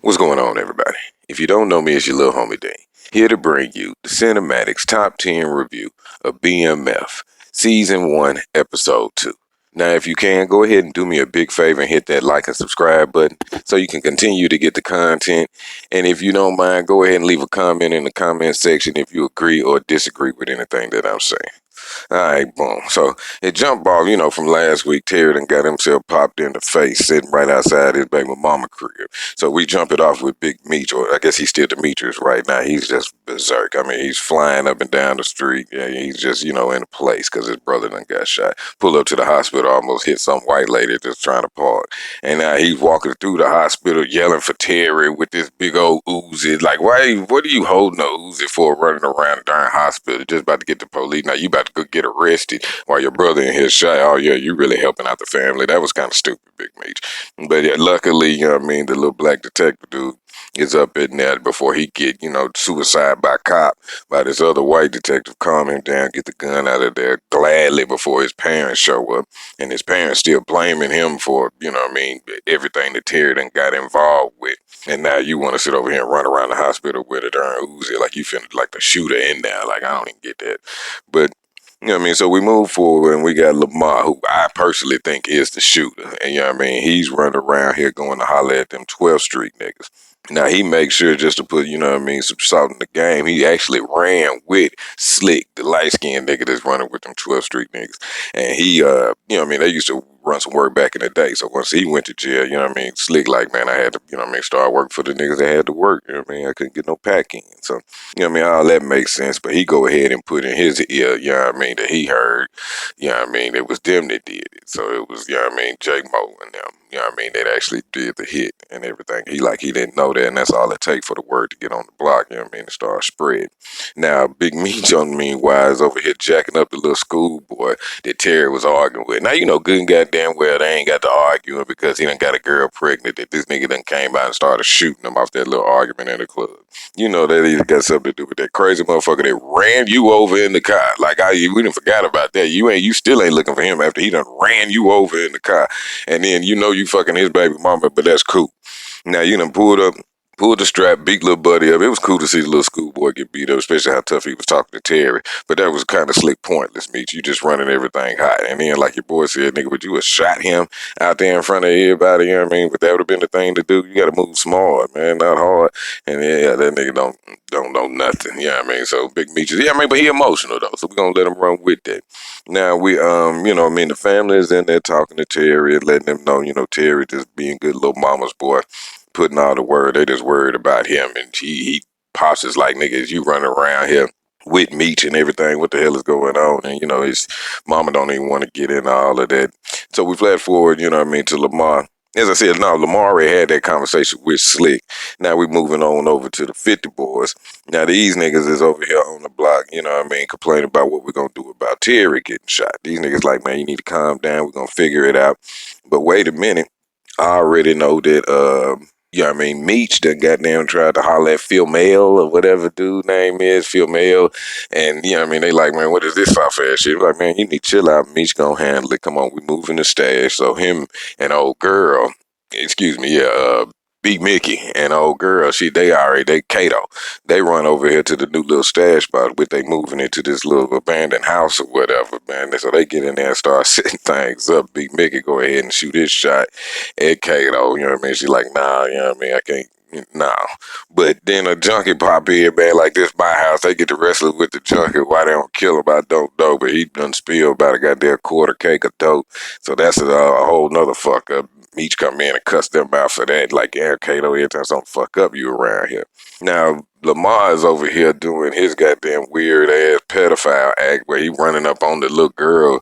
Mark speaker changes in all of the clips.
Speaker 1: What's going on, everybody? If you don't know me, it's your little homie Dean, here to bring you the Cinematics Top 10 review of BMF, Season 1, Episode 2. Now, if you can, go ahead and do me a big favor and hit that like and subscribe button so you can continue to get the content. And if you don't mind, go ahead and leave a comment in the comment section if you agree or disagree with anything that I'm saying. All right, boom. So it jumped off, from last week. Terry done got himself popped in the face sitting right outside his baby mama crib. So we jump it off with Big Meech, or I guess he's still Demetrius right now. He's just berserk. I mean, he's flying up and down the street. Yeah, he's just, in a place because his brother done got shot. Pull up to the hospital, almost hit some white lady just trying to park. And now he's walking through the hospital yelling for Terry with this big old Uzi. Like, what are you holding a Uzi for running around the darn hospital just about to get the police? Now you about to go get arrested while your brother in his shot. Oh yeah, you really helping out the family. That was kind of stupid, Big Meech. But yeah, luckily, the little black detective dude is up in there before he get, suicide by cop by this other white detective. Calm him down, get the gun out of there gladly before his parents show up. And his parents still blaming him for, everything that Terry done got involved with. And now you want to sit over here and run around the hospital with a darn Uzi like you finna like the shooter in there. Like, I don't even get that. But so we move forward and we got Lamar, who I personally think is the shooter. And he's running around here going to holler at them 12th Street niggas. Now he makes sure just to put, some salt in the game. He actually ran with Slick, the light-skinned nigga that's running with them 12th Street niggas. And he, they used to run some work back in the day. So once he went to jail, Slick like, man, I had to, start working for the niggas that had to work. I couldn't get no pack in. So, all that makes sense. But he go ahead and put in his ear, that he heard, it was them that did it. So it was, Jake Mo and them, that actually did the hit and everything. He didn't know that, and that's all it takes for the word to get on the block, to start spreading. Now, Big Meech on meanwhile is over here jacking up the little schoolboy that Terry was arguing with. Now, good and goddamn well they ain't got to arguing because he done got a girl pregnant that this nigga done came by and started shooting him off that little argument in the club. That either got something to do with that crazy motherfucker that ran you over in the car. Like, we done forgot about that. You still ain't looking for him after he done ran you over in the car. And then you fucking his baby mama, but that's cool. Now you done pulled the strap, beat little buddy up. It was cool to see the little schoolboy get beat up, especially how tough he was talking to Terry. But that was kind of slick, pointless, Meech. You just running everything hot. And then, like your boy said, nigga, would you have shot him out there in front of everybody? But that would have been the thing to do. You got to move smart, man, not hard. And yeah, that nigga don't know nothing. So Big Meech is, but he emotional though, so we're gonna let him run with that. Now we, the family is in there talking to Terry, letting them know, Terry just being good little mama's boy, putting all the word. They just worried about him, and he pops is like, niggas, you running around here with Meech and everything. What the hell is going on? And his mama don't even want to get into all of that. So we flash forward, to Lamar. As I said, no, Lamar already had that conversation with Slick. Now we moving on over to the 50 boys. Now these niggas is over here on the block, complaining about what we're gonna do about Terry getting shot. These niggas like, man, you need to calm down. We're gonna figure it out. But wait a minute. I already know that, Meech done goddamn tried to holler at Phil Mail or whatever dude name is, Phil Mail. And, they like, man, what is this soft ass shit? Like, man, you need to chill out. Meech gonna handle it. Come on, we moving the stash. So him and old girl, Big Mickey and old girl, they Kato. They run over here to the new little stash spot with they moving into this little abandoned house or whatever, man. So they get in there and start setting things up. Big Mickey go ahead and shoot his shot at Kato, She like, nah, I can't. No. But then a junkie pop in, man, like this my house. They get to wrestle with the junkie. Why they don't kill him, I don't know. But he done spilled about a goddamn quarter cake of dope. So that's a whole nother fuck up. Meech come in and cuss them out for that. Like, yeah, Kato, every time something fuck up you around here. Now, Lamar is over here doing his goddamn weird ass pedophile act where he running up on the little girl,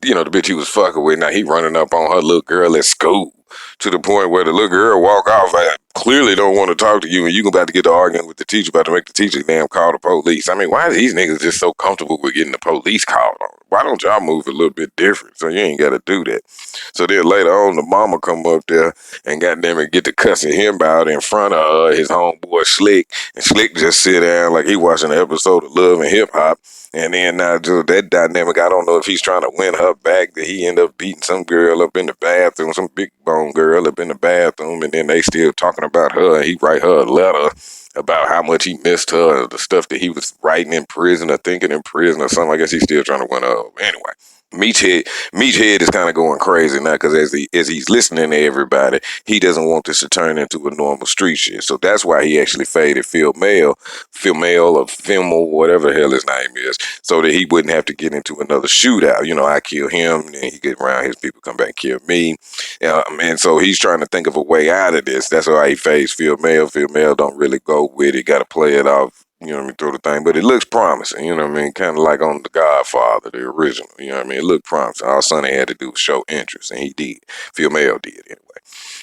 Speaker 1: the bitch he was fucking with. Now he running up on her little girl at school to the point where the little girl walk off. I clearly don't want to talk to you, and you about to get to arguing with the teacher, about to make the teacher damn call the police. I mean, why are these niggas just so comfortable with getting the police called on? why don't y'all move a little bit different? So you ain't got to do that. So then later on, the mama come up there and goddamn it get to cussing him out in front of his homeboy Slick. And Slick just sit down like he watching an episode of Love and Hip Hop. And then now just that dynamic, I don't know if he's trying to win her back, that he end up beating some girl up in the bathroom, some big bone girl up in the bathroom, and then they still talking about her, and he write her a letter about how much he missed her, the stuff that he was writing in prison or thinking in prison or something. I guess he's still trying to win her over. Anyway, Meathead is kind of going crazy now because as he's listening to everybody, he doesn't want this to turn into a normal street shit. So that's why he actually faded Phil Mail or Filmo, whatever the hell his name is, so that he wouldn't have to get into another shootout. You know, I kill him, and then he get around his people, come back and kill me. And so he's trying to think of a way out of this. That's why he fades Phil Mail. Phil Mail don't really go with it. Got to play it off, you know what I mean, through the thing. But it looks promising, you know what I mean? Kind of like on The Godfather, the original, you know what I mean? It looked promising. All Sonny had to do was show interest, and he did. Phil Mail did, anyway.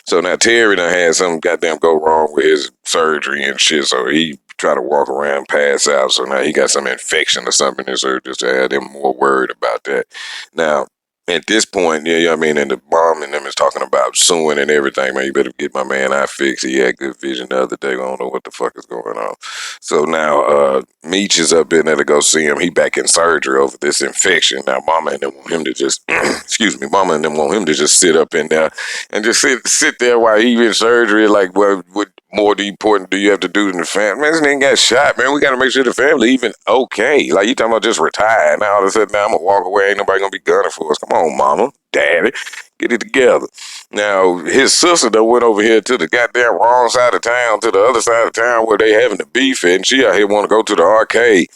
Speaker 1: So now Terry done had something goddamn go wrong with his surgery and shit, so he try to walk around, pass out. So now he got some infection or something in his surgery, just to have them more worried about that. Now, at this point, yeah, you know what I mean, and the mom and them is talking about suing and everything, man. You better get my man eye fixed. He had good vision the other day. I don't know what the fuck is going on. So now Meech is up in there to go see him. He back in surgery over this infection. Now mama and them want him to just excuse me, mama and them want him to just sit up in there and just sit there while he in surgery. Like, what more important do you have to do than the family? Man, this nigga got shot, man. We got to make sure the family even okay. Like, you talking about just retire. Now all of a sudden, now I'm going to walk away. Ain't nobody going to be gunning for us. Come on, mama, daddy, get it together. Now, his sister that went over here to the goddamn wrong side of town, to the other side of town where they having the beef at, and she out here want to go to the arcade.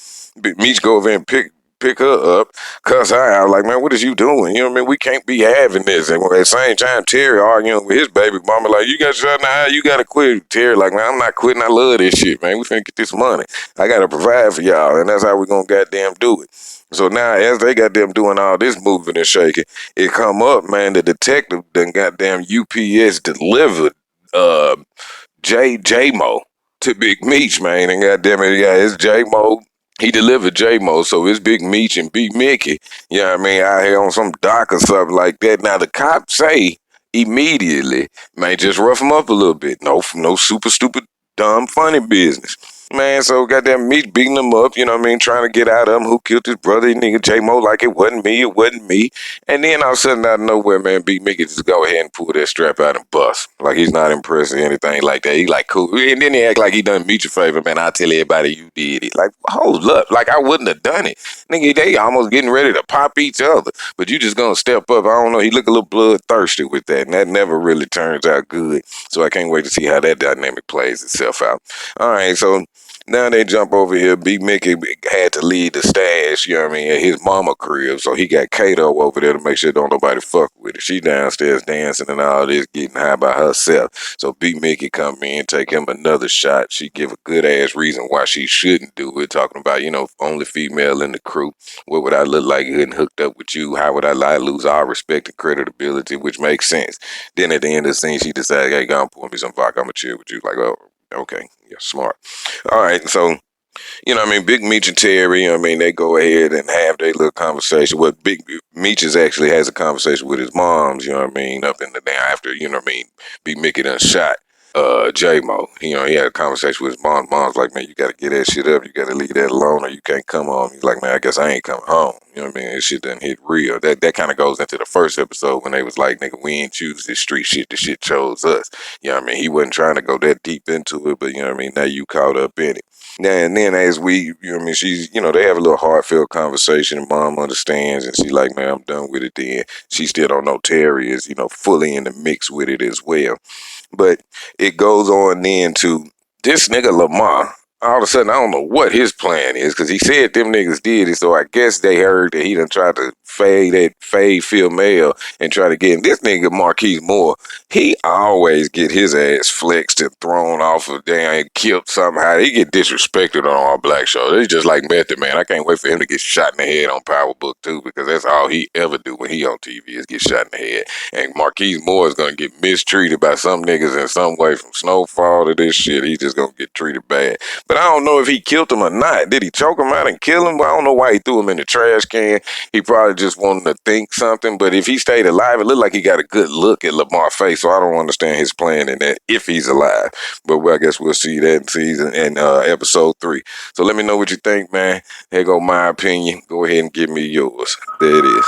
Speaker 1: Meech go over there and pick her up, cuss her out, like, man, what is you doing? You know what I mean? We can't be having this. And at the same time, Terry arguing with his baby mama, like, you got shot in the eye, you got to quit. Terry, like, man, I'm not quitting. I love this shit, man. We finna get this money. I got to provide for y'all, and that's how we gonna goddamn do it. So now, as they got them doing all this moving and shaking, it come up, man, the detective done goddamn UPS delivered J-Mo to Big Meech, man, and goddamn it, yeah, it's J-Mo. He delivered J-Mo, so it's Big Meech and Big Mickey, you know what I mean, out here on some dock or something like that. Now, the cops say immediately, man, just rough him up a little bit. No super stupid, dumb, funny business. Man, so goddamn Meech beating him up, you know what I mean, trying to get out of him. Who killed his brother? Nigga J-Mo like it wasn't me, it wasn't me. And then all of a sudden, out of nowhere, man, Big Mickey just go ahead and pull that strap out and bust. Like he's not impressed or anything like that. He like, cool. And then he act like he done Meech a favor, man. I'll tell everybody you did it. Like, hold up. Like, I wouldn't have done it. Nigga, they almost getting ready to pop each other. But you just gonna step up. I don't know. He look a little bloodthirsty with that. And that never really turns out good. So I can't wait to see how that dynamic plays itself out. All right, so now they jump over here. Big Mickey had to leave the stash, you know what I mean, at his mama crib. So he got Kato over there to make sure don't nobody fuck with her. She downstairs dancing and all this, getting high by herself. So Big Mickey come in, take him another shot. She give a good ass reason why she shouldn't do it. Talking about, you know, only female in the crew. What would I look like getting hooked up with you? How would I lie, lose all respect and credibility? Which makes sense. Then at the end of the scene, she decided, hey, go and pour me some vodka. I'm going to chill with you. Like, oh, okay. Yeah, smart. All right, so you know what I mean, Big Meech and Terry, you know what I mean, they go ahead and have their little conversation. Well, Big Meech actually has a conversation with his moms, you know what I mean, up in the day after, you know what I mean, Big Mickey done shot J-Mo. You know, he had a conversation with his mom. Mom's like, man, you got to get that shit up. You got to leave that alone or you can't come home. He's like, man, I guess I ain't coming home. You know what I mean? This shit done hit real. That kind of goes into the first episode when they was like, nigga, we ain't choose this street shit. The shit chose us. You know what I mean? He wasn't trying to go that deep into it, but you know what I mean? Now you caught up in it. Now and then as we, you know what I mean, she's, you know, they have a little heartfelt conversation and mom understands and she's like, man, I'm done with it then. She still don't know Terry is, you know, fully in the mix with it as well. But it goes on then to this nigga Lamar. All of a sudden, I don't know what his plan is because he said them niggas did it. So I guess they heard that he done tried to fade Phil Mail and try to get him. This nigga Marquise Moore, he always get his ass flexed and thrown off of damn and killed somehow. He get disrespected on all black shows. It's just like Method Man. I can't wait for him to get shot in the head on Power Book too because that's all he ever do when he on TV is get shot in the head. And Marquise Moore is gonna get mistreated by some niggas in some way from Snowfall to this shit. He just gonna get treated bad. But But I don't know if he killed him or not. Did he choke him out and kill him? Well, I don't know why he threw him in the trash can. He probably just wanted to think something. But if he stayed alive, it looked like he got a good look at Lamar's face. So I don't understand his plan in that if he's alive. But I guess we'll see that in episode 3. So let me know what you think, man. Here go my opinion. Go ahead and give me yours. There it is.